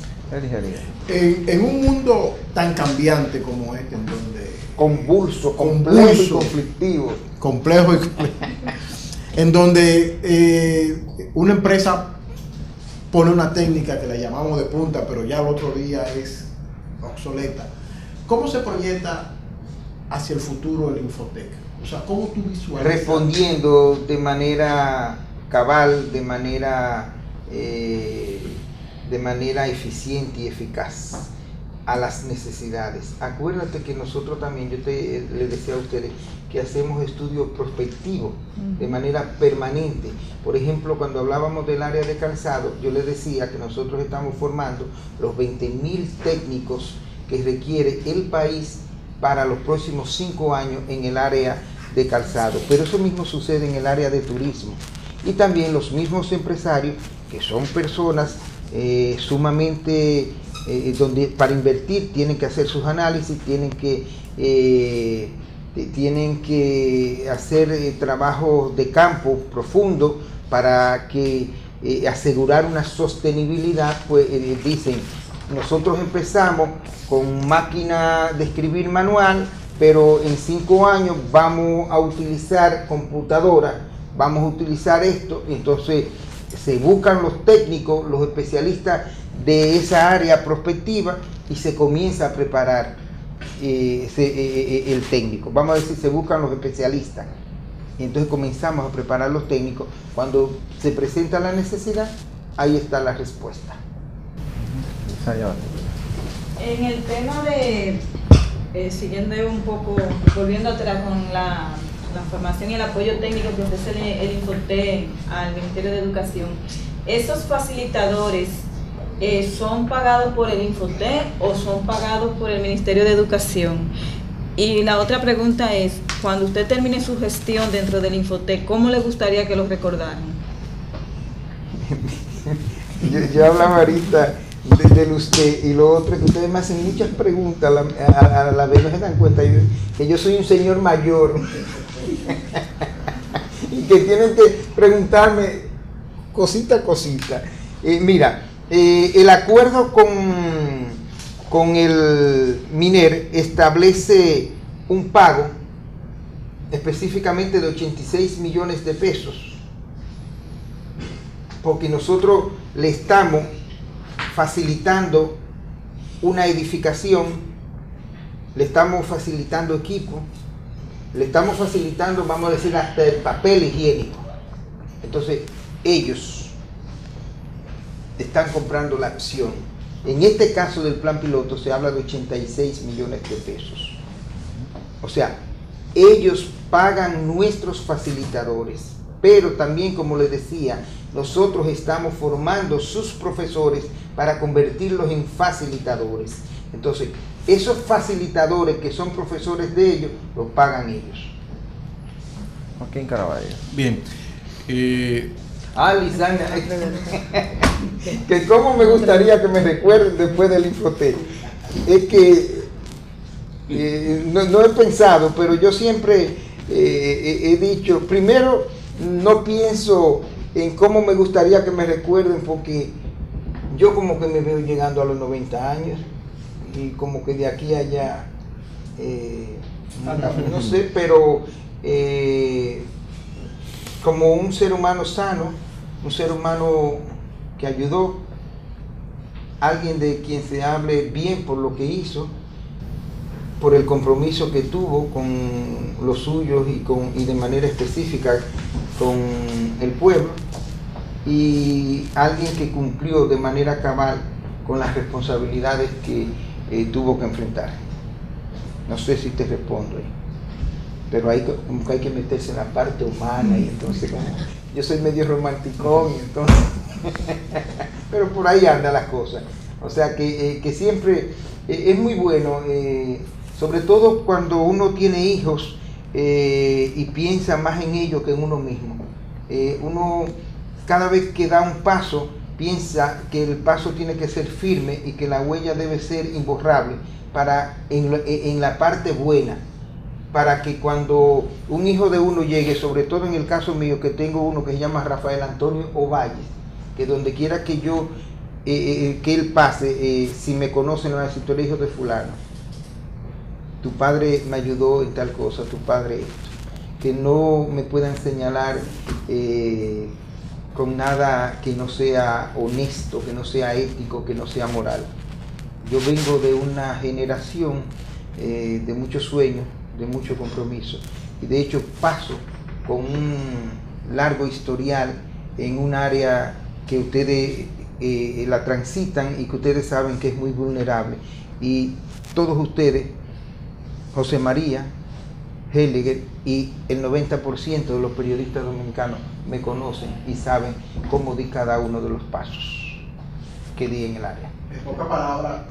C: En un mundo tan cambiante como este, en donde
B: convulso, complejo y conflictivo,
C: en donde una empresa pone una técnica que la llamamos de punta, pero ya el otro día es obsoleta. ¿Cómo se proyecta hacia el futuro el Infotec? O sea, ¿cómo tú visualizas?
B: Respondiendo de manera cabal, de manera eficiente y eficaz a las necesidades. Acuérdate que nosotros también, le decía a ustedes, que hacemos estudios prospectivos de manera permanente. Por ejemplo, cuando hablábamos del área de calzado, yo les decía que nosotros estamos formando los 20.000 técnicos que requiere el país para los próximos 5 años en el área de calzado. Pero eso mismo sucede en el área de turismo. Y también los mismos empresarios, que son personas sumamente, donde para invertir tienen que hacer sus análisis, tienen que hacer trabajo de campo profundo para que asegurar una sostenibilidad. Pues dicen, nosotros empezamos con máquina de escribir manual, pero en 5 años vamos a utilizar computadora, vamos a utilizar esto. Entonces se buscan los técnicos, los especialistas de esa área prospectiva, y se comienza a preparar el técnico. Vamos a decir, se buscan los especialistas, y entonces comenzamos a preparar los técnicos. Cuando se presenta la necesidad, ahí está la respuesta.
D: En el tema de, siguiendo un poco, volviendo atrás con la formación y el apoyo técnico que ofrece el Infotec al Ministerio de Educación, ¿esos facilitadores son pagados por el Infotec o son pagados por el Ministerio de Educación? Y la otra pregunta es, cuando usted termine su gestión dentro del Infotec, ¿cómo le gustaría que lo recordaran?
B: yo hablaba ahorita de usted, y lo otro es que ustedes me hacen muchas preguntas a la vez, no se dan cuenta que yo soy un señor mayor y que tienen que preguntarme cosita a cosita. Mira, el acuerdo con el MINER establece un pago específicamente de 86 millones de pesos, porque nosotros le estamos facilitando una edificación, le estamos facilitando equipo, le estamos facilitando, vamos a decir, hasta el papel higiénico. Entonces ellos están comprando la acción. En este caso del plan piloto se habla de 86 millones de pesos. O sea, ellos pagan nuestros facilitadores, pero también, como les decía, nosotros estamos formando sus profesores para convertirlos en facilitadores. Entonces, esos facilitadores que son profesores de ellos, los pagan ellos.
A: Joaquín Caraballo.
E: Bien.
B: Lisandra, que cómo me gustaría que me recuerden después del Infotec. Es que no he pensado, pero yo siempre he dicho, primero no pienso en cómo me gustaría que me recuerden, porque yo como que me veo llegando a los 90 años y como que de aquí a allá, no sé, pero como un ser humano sano, un ser humano que ayudó, alguien de quien se hable bien por lo que hizo, por el compromiso que tuvo con los suyos y de manera específica con el pueblo, y alguien que cumplió de manera cabal con las responsabilidades que tuvo que enfrentar. No sé si te respondo ahí, pero como que hay que meterse en la parte humana, y entonces como yo soy medio romanticón, y entonces pero por ahí andan las cosas. O sea que siempre es muy bueno, sobre todo cuando uno tiene hijos y piensa más en ellos que en uno mismo. Uno cada vez que da un paso piensa que el paso tiene que ser firme y que la huella debe ser imborrable en la parte buena, para que cuando un hijo de uno llegue, sobre todo en el caso mío, que tengo uno que se llama Rafael Antonio Ovalles, que donde quiera que él pase, si me conocen, van a decir: tú eres hijo de fulano, tu padre me ayudó en tal cosa, tu padre esto. Que no me puedan señalar con nada que no sea honesto, que no sea ético, que no sea moral. Yo vengo de una generación de muchos sueños, de mucho compromiso, y de hecho paso con un largo historial en un área que ustedes la transitan y que ustedes saben que es muy vulnerable, y todos ustedes, José María, Heliger y el 90% de los periodistas dominicanos me conocen y saben cómo di cada uno de los pasos que di en el área.
C: En pocas palabras,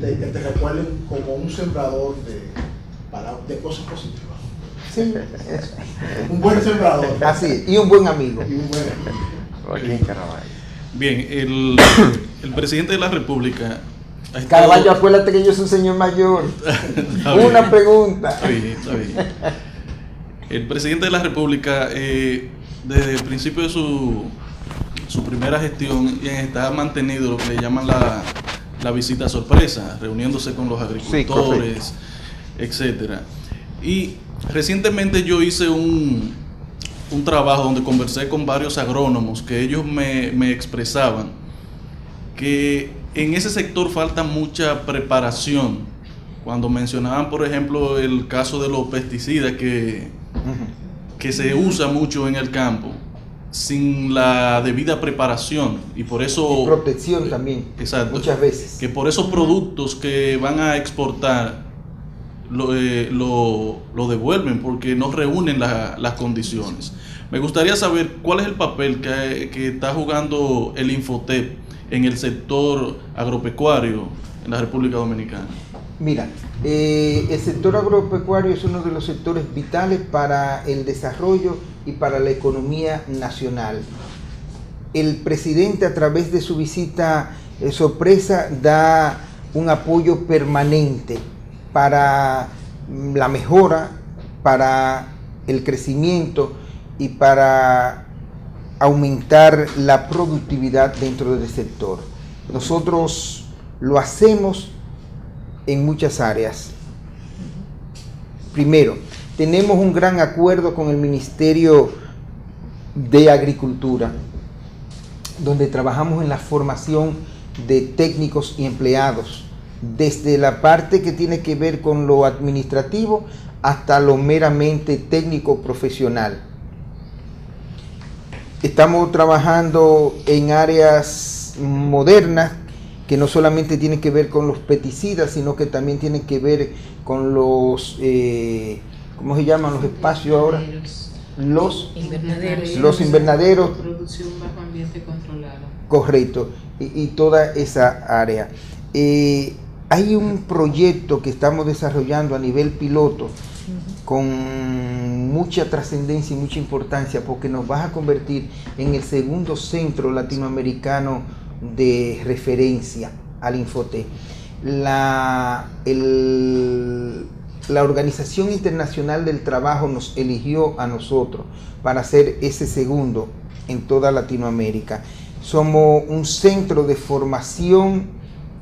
C: te recuerden como un sembrador de cosas positivas.
B: Sí,
C: un buen sembrador.
B: Así, y un buen amigo.
A: Joaquín Caraballo.
E: Bien, el presidente de la República ha estado...
B: Caraballo, acuérdate que yo soy un señor mayor. Una pregunta.
E: Está bien, está bien. El presidente de la República, desde el principio de su primera gestión, está mantenido lo que le llaman la visita sorpresa, reuniéndose con los agricultores, etcétera. Y recientemente yo hice un trabajo donde conversé con varios agrónomos que ellos me expresaban que en ese sector falta mucha preparación. Cuando mencionaban, por ejemplo, el caso de los pesticidas que se usa mucho en el campo sin la debida preparación, y por eso...
B: Y protección también,
E: exacto,
B: muchas veces.
E: Que por esos productos que van a exportar lo devuelven porque no reúnen las condiciones. Me gustaría saber cuál es el papel que está jugando el Infotep en el sector agropecuario en la República Dominicana.
B: Mira, el sector agropecuario es uno de los sectores vitales para el desarrollo y para la economía nacional. El presidente, a través de su visita sorpresa, da un apoyo permanente para la mejora, para el crecimiento y para aumentar la productividad dentro del sector. Nosotros lo hacemos en muchas áreas. Primero, tenemos un gran acuerdo con el Ministerio de Agricultura, donde trabajamos en la formación de técnicos y empleados, desde la parte que tiene que ver con lo administrativo hasta lo meramente técnico profesional. Estamos trabajando en áreas modernas que no solamente tienen que ver con los pesticidas, sino que también tienen que ver con los, ¿cómo se llaman los espacios ahora? Los invernaderos.
G: Producción bajo ambiente controlado.
B: Correcto, y toda esa área. hay un proyecto que estamos desarrollando a nivel piloto con mucha trascendencia y mucha importancia, porque nos va a convertir en el segundo centro latinoamericano de referencia al Infotec. La Organización Internacional del Trabajo nos eligió a nosotros para ser ese segundo en toda Latinoamérica. Somos un centro de formación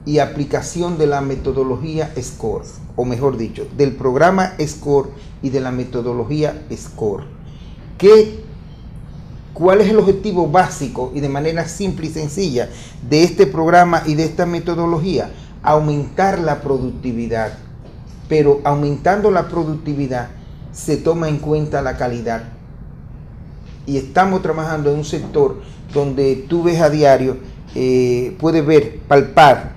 B: y aplicación de la metodología SCORE, o mejor dicho, del programa SCORE y de la metodología SCORE. ¿Cuál es el objetivo básico y de manera simple y sencilla de este programa y de esta metodología? Aumentar la productividad, pero aumentando la productividad se toma en cuenta la calidad. Y estamos trabajando en un sector donde tú ves a diario, puedes ver, palpar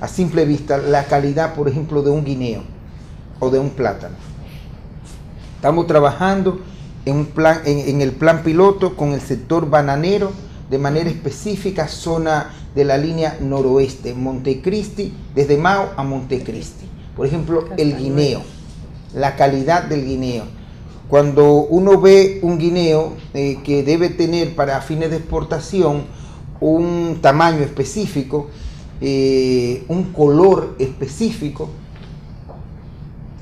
B: a simple vista la calidad, por ejemplo, de un guineo o de un plátano. Estamos trabajando en el plan piloto con el sector bananero, de manera específica, zona de la línea noroeste, Montecristi, desde Mao a Montecristi. Por ejemplo, el guineo, la calidad del guineo. Cuando uno ve un guineo que debe tener para fines de exportación un tamaño específico, un color específico,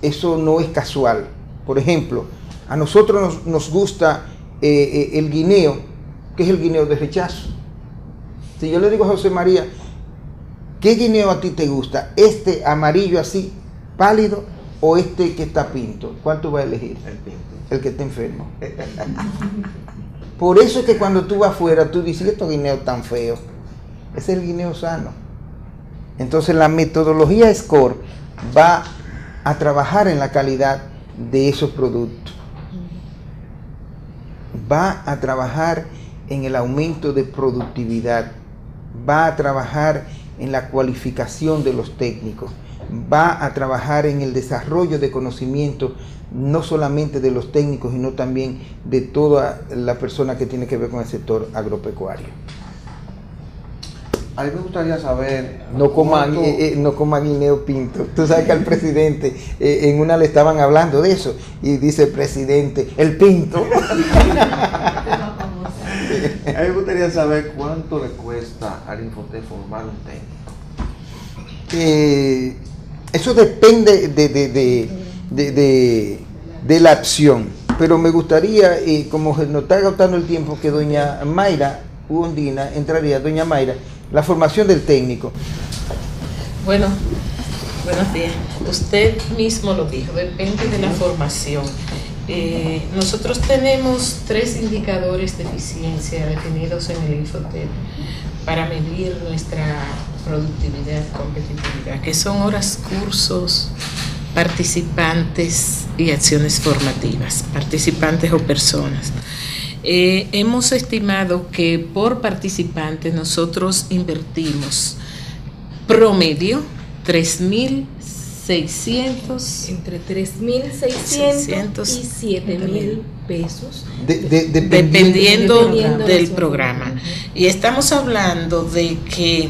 B: eso no es casual. Por ejemplo, a nosotros nos gusta el guineo, que es el guineo de rechazo. Si yo le digo a José María, ¿qué guineo a ti te gusta? ¿Este amarillo así, pálido, o este que está pinto? ¿Cuál tú vas a elegir?
A: El pinto.
B: El que está enfermo. Por eso es que cuando tú vas afuera, tú dices, estos guineos tan feos. Ese es el guineo sano. Entonces la metodología SCORE va a trabajar en la calidad de esos productos. Va a trabajar en el aumento de productividad. Va a trabajar en la cualificación de los técnicos. Va a trabajar en el desarrollo de conocimiento, no solamente de los técnicos, sino también de toda la persona que tiene que ver con el sector agropecuario.
A: A mí me gustaría saber...
B: No coma guineo pinto. Tú sabes que al presidente en una le estaban hablando de eso y dice el presidente, el pinto.
A: A mí me gustaría saber cuánto le cuesta al Infotec formar un técnico. Eso depende de la acción, pero me gustaría, como nos está agotando el tiempo, que doña Mayra Ugondina entraría. Doña Mayra, la formación del técnico.
G: Bueno, buenos días. Usted mismo lo dijo, depende de la formación. Nosotros tenemos 3 indicadores de eficiencia definidos en el Infotec para medir nuestra productividad, competitividad, que son horas, cursos, participantes y acciones formativas, participantes o personas. Hemos estimado que por participante nosotros invertimos promedio 3.600,
H: entre 3.600 y 7.000 pesos,
G: dependiendo del programa. Y estamos hablando de que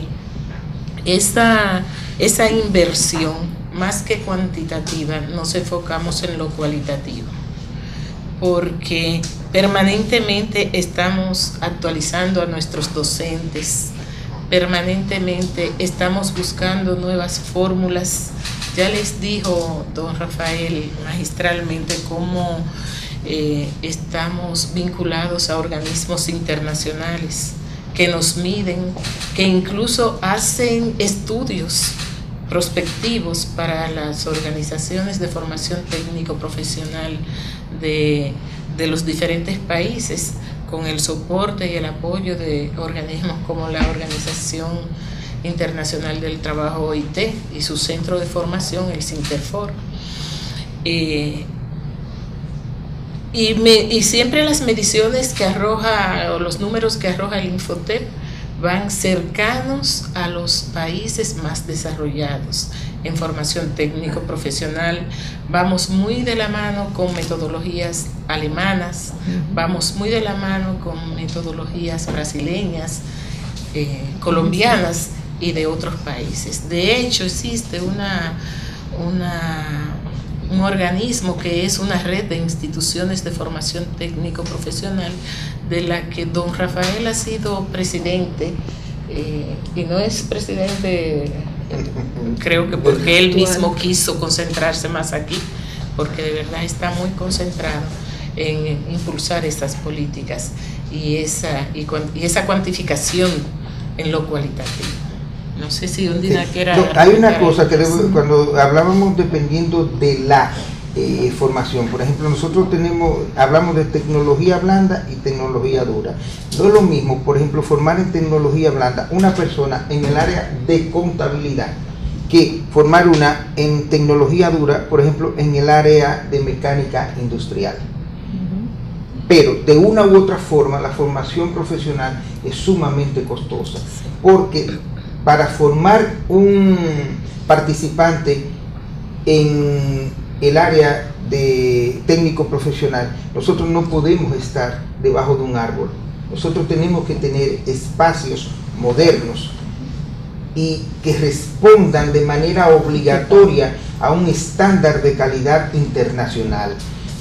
G: esa inversión, más que cuantitativa, nos enfocamos en lo cualitativo, porque permanentemente estamos actualizando a nuestros docentes, permanentemente estamos buscando nuevas fórmulas. Ya les dijo don Rafael magistralmente cómo estamos vinculados a organismos internacionales que nos miden, que incluso hacen estudios prospectivos para las organizaciones de formación técnico profesional de los diferentes países, con el soporte y el apoyo de organismos como la Organización Internacional del Trabajo, OIT, y su centro de formación, el Sinterfor. Y siempre las mediciones que arroja, o los números que arroja el Infotec, van cercanos a los países más desarrollados en formación técnico profesional. Vamos muy de la mano con metodologías alemanas, vamos muy de la mano con metodologías brasileñas, colombianas, y de otros países. De hecho, existe un organismo que es una red de instituciones de formación técnico-profesional, de la que don Rafael ha sido presidente, y no es presidente, creo que porque él mismo quiso concentrarse más aquí, porque de verdad está muy concentrado en impulsar estas políticas y esa cuantificación en lo cualitativo. No sé si Undina quiera...
B: Hay una cosa que cuando hablábamos dependiendo de la formación, por ejemplo, nosotros hablamos de tecnología blanda y tecnología dura. No es lo mismo, por ejemplo, formar en tecnología blanda una persona en el área de contabilidad que formar una en tecnología dura, por ejemplo, en el área de mecánica industrial. Pero de una u otra forma la formación profesional es sumamente costosa, porque para formar un participante en el área de técnico profesional, nosotros no podemos estar debajo de un árbol. Nosotros tenemos que tener espacios modernos y que respondan de manera obligatoria a un estándar de calidad internacional.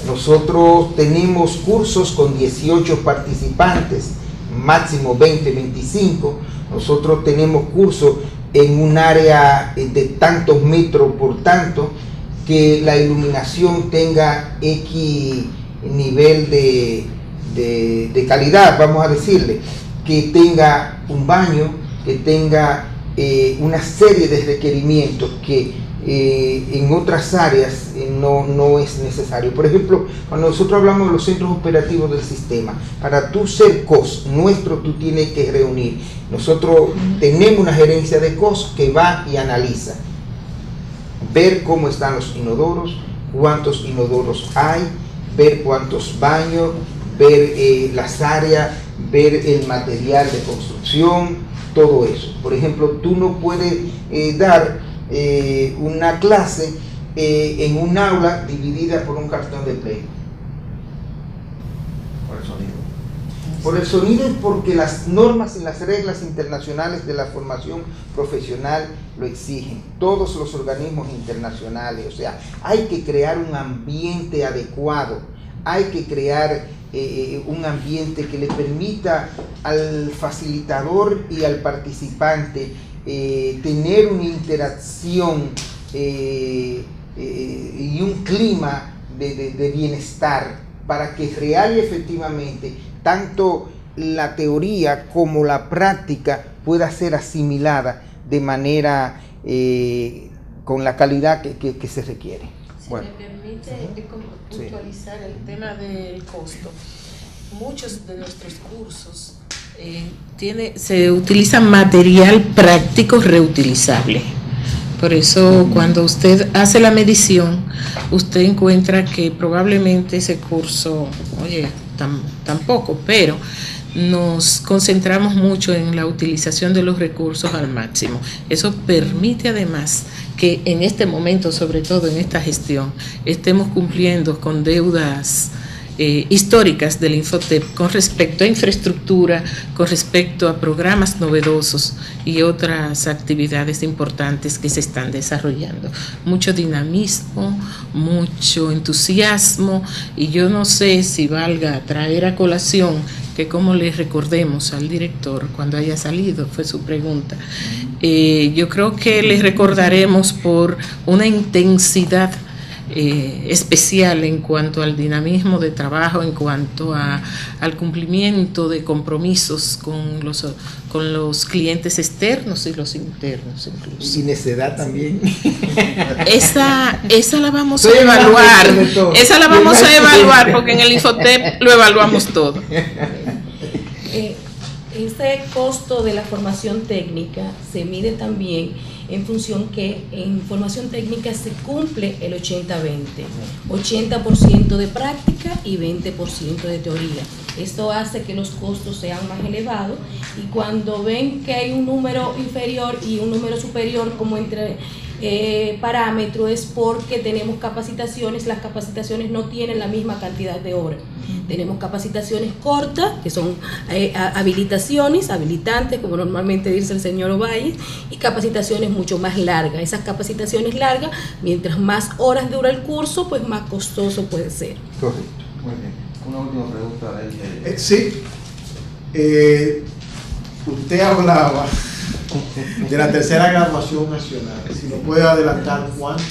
B: Nosotros tenemos cursos con 18 participantes, máximo 20, 25. Nosotros tenemos cursos en un área de tantos metros por tanto, que la iluminación tenga X nivel de calidad, vamos a decirle, que tenga un baño, que tenga una serie de requerimientos que en otras áreas no es necesario. Por ejemplo, cuando nosotros hablamos de los centros operativos del sistema, para tú ser COS nuestro, tú tienes que reunir. Nosotros tenemos una gerencia de COS que va y analiza, ver cómo están los inodoros, cuántos inodoros hay, ver cuántos baños, ver las áreas, ver el material de construcción, todo eso. Por ejemplo, tú no puedes dar una clase en un aula dividida por un cartón de Play.
A: Por el sonido.
B: Por el sonido, y porque las normas y las reglas internacionales de la formación profesional lo exigen. Todos los organismos internacionales, o sea, hay que crear un ambiente adecuado, hay que crear un ambiente que le permita al facilitador y al participante tener una interacción y un clima de bienestar, para que real y efectivamente tanto la teoría como la práctica pueda ser asimilada de manera con la calidad que se requiere.
G: Si me permite puntualizar el tema del costo. Muchos de nuestros cursos se utiliza material práctico reutilizable. Por eso cuando usted hace la medición, usted encuentra que probablemente ese curso, tampoco, pero nos concentramos mucho en la utilización de los recursos al máximo. Eso permite además que en este momento, sobre todo en esta gestión, estemos cumpliendo con deudas históricas del Infotep con respecto a infraestructura, con respecto a programas novedosos y otras actividades importantes que se están desarrollando. Mucho dinamismo, mucho entusiasmo, y yo no sé si valga traer a colación que como le recordemos al director cuando haya salido, fue su pregunta. Yo creo que le recordaremos por una intensidad especial en cuanto al dinamismo de trabajo, en cuanto al cumplimiento de compromisos con los clientes externos y los internos incluso.
B: Y necedad también.
G: Esa la vamos a evaluar. Esa la vamos a evaluar porque en el Infotep lo evaluamos todo.
H: Este costo de la formación técnica se mide también en función que en formación técnica se cumple el 80-20, 80% de práctica y 20% de teoría. Esto hace que los costos sean más elevados, y cuando ven que hay un número inferior y un número superior como entre parámetro, es porque tenemos capacitaciones. Las capacitaciones no tienen la misma cantidad de horas. Tenemos capacitaciones cortas, que son habilitantes, como normalmente dice el señor Ovalle, y capacitaciones mucho más largas. Esas capacitaciones largas, mientras más horas dura el curso, pues más costoso puede ser.
B: Correcto.
A: Muy bien. Una última pregunta de él.
C: Sí. Usted hablaba de la tercera graduación nacional. Si nos puede adelantar cuántos,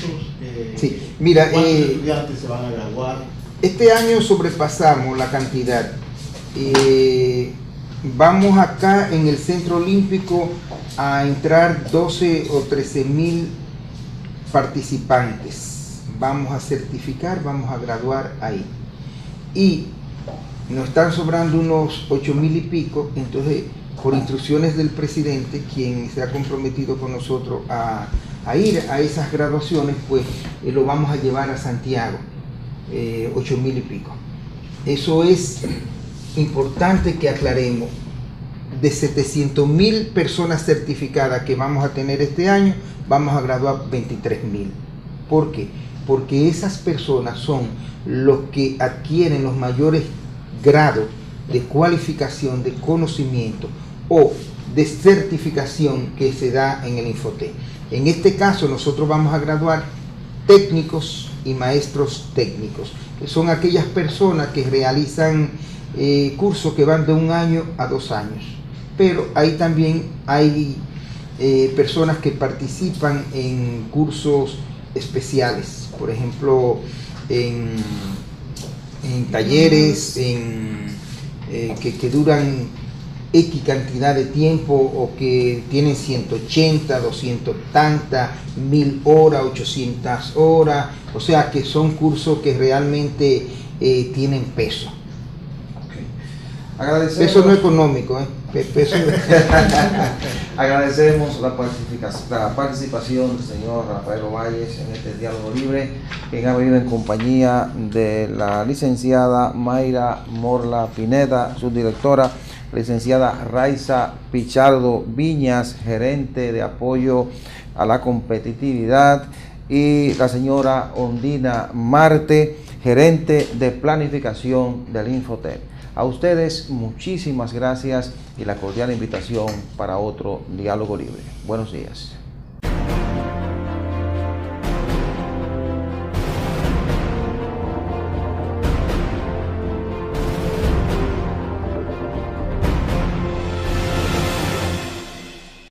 B: Sí, mira,
C: cuántos estudiantes se van a graduar.
B: Este año sobrepasamos la cantidad. Vamos acá en el Centro Olímpico a entrar 12 o 13 mil participantes. Vamos a certificar, vamos a graduar ahí. Y nos están sobrando unos 8,000 y pico. Entonces, por instrucciones del presidente, quien se ha comprometido con nosotros a ir a esas graduaciones, pues lo vamos a llevar a Santiago, 8,000 y pico. Eso es importante que aclaremos. De 700,000 personas certificadas que vamos a tener este año, vamos a graduar 23,000. ¿Por qué? Porque esas personas son los que adquieren los mayores grados de cualificación, de conocimiento o de certificación que se da en el Infotec. En este caso nosotros vamos a graduar técnicos y maestros técnicos, que son aquellas personas que realizan cursos que van de 1 año a 2 años. Pero ahí también hay personas que participan en cursos especiales, por ejemplo, en talleres que duran X cantidad de tiempo, o que tienen 180, 200 tantas, 1000 horas, 800 horas, o sea que son cursos que realmente tienen peso.
A: Agradecemos,
B: peso no económico, peso.
A: Agradecemos la participación del señor Rafael Ovalles en este diálogo libre, quien ha venido en compañía de la licenciada Mayra Morla Pineda, subdirectora, licenciada Raiza Pichardo Viñas, gerente de apoyo a la competitividad, y la señora Ondina Marte, gerente de planificación del Infotec. A ustedes muchísimas gracias y la cordial invitación para otro diálogo libre. Buenos días.